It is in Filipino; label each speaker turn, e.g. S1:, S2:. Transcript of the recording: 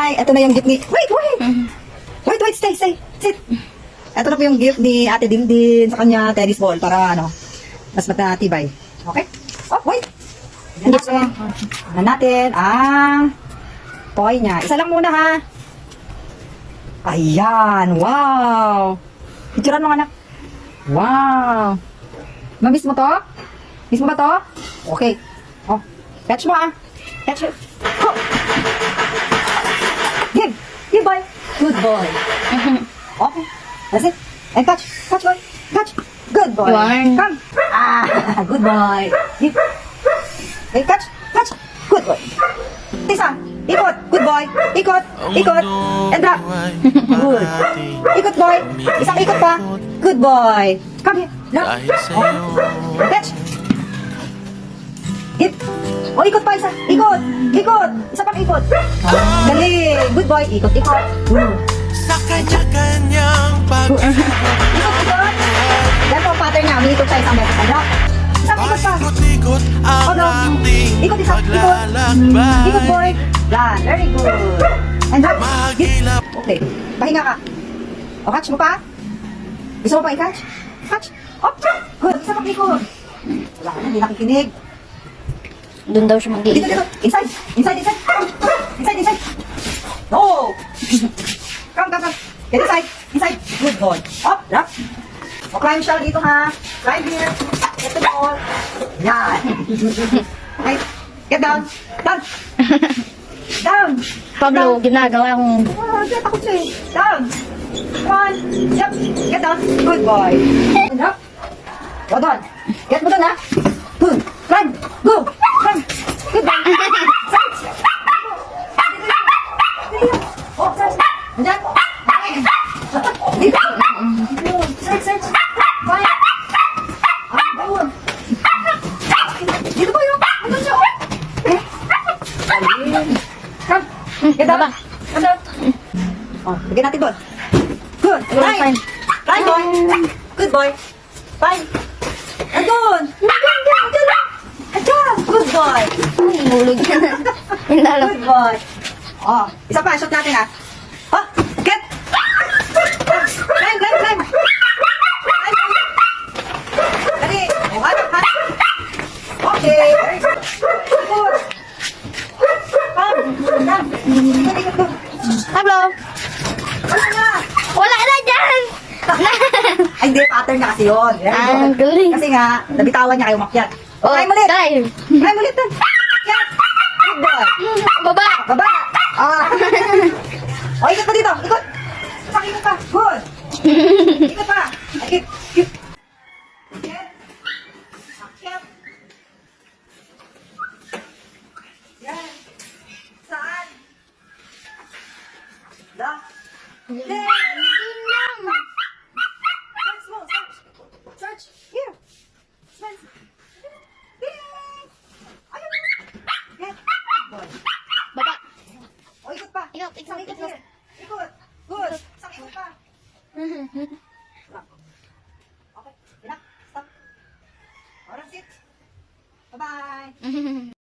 S1: Bye! Ito na yung gift ni... Wait! Wait! Stay! Sit! Ito na po yung gift ni Ate Dindin sa kanya tennis ball para mas matibay. Okay? Oh, wait! Yan natin ang toy niya. Isa lang muna ha. Ayan! Wow! Picturean mo anak. Wow! Mamiss mo to? Miss mo ba to? Okay. Oh, catch mo ah. Catch it. Oh. Give boy. Good boy. Okay. That's it. And catch boy. Catch. Good boy.
S2: One.
S1: Come. Good boy. Give. Hey, catch. Good boy. Isa. Ikot. Good boy. Ikot. And drop. Good. Ikot boy. Isang ikot pa. Good boy. Come here. Drop. Okay. Catch. Hit. O, ikot pa isa. Ikot. Isa pang ikot. Galing. Good boy. Ikot.
S3: Sa kanya-kanyang
S1: Ikot. Yan po ang pattern niya. Umiikot siya isang beses. Drop. Isang ikot pa.
S3: Ikot-ikot ang ating
S1: Ikot isa.
S3: paglalakbay.
S1: Ikot boy. Yan. Very good. And drop. Hit.
S3: Magilap.
S1: Okay. Pahinga ka. O, catch mo pa. Gusto mo pa i-catch? Catch. Up. Good. Isa pang ikot. Wala ka na. Hindi nakikinig.
S2: Doon daw siya
S1: Dito.
S2: mag-iikot.
S1: Inside. No. Come. Get inside. Good boy. Up. Drop. O, climb siya dito ha. Climb here. Get the ball. Yan. Okay. Get down. Down.
S2: Pablo, ginagawa kong...
S1: Get ako siya eh. Down. Come on. Yep. Get down. Good boy. And up. O, doon. Get mo doon ha. Good. Climb. Go. Climb. Good boy. Search. Oh, search. Nandiyan. Dito. Search. Fine. Doon. Dito po yun. Andun siya. Come. Get down. Come down. Oh, bigyan natin doon. Good.
S2: Fine.
S1: Fine, boy. Good boy. Fine. Andun. Andyan. Good boy.
S2: Hulog na. Indalo.
S1: Good boy. Oh, isa pa. Shoot natin ha. Oh, get. Climb. Dali. Hanap. Okay. Very good. Good. Come. Dito.
S2: Pablo,
S1: Ano na?
S2: wala na dyan!
S1: Ay, hindi. Pattern na kasi yun. Very good.
S2: Ang galing.
S1: Kasi nga, nabitawan niya kayo umakyat.
S2: Oh,
S1: Climb ulit.
S2: dive.
S1: Climb ulit doon. Akyat. Good boy.
S2: Baba.
S1: Baba. O, ikot pa dito. Ikot. Ikot pa. Good. Ikot pa. Akit. Akyat. Akyat. Yan. Saan? Da. There. Search. Here. Search. Ding. Ayun. Get. Good boy.
S2: Baba.
S1: O, ikot pa.
S2: Ikot.
S1: Isang ikot here. Ikot. Good. Isang ikot pa. Okay. Enough. Stop. Alright, sit. Bye-bye.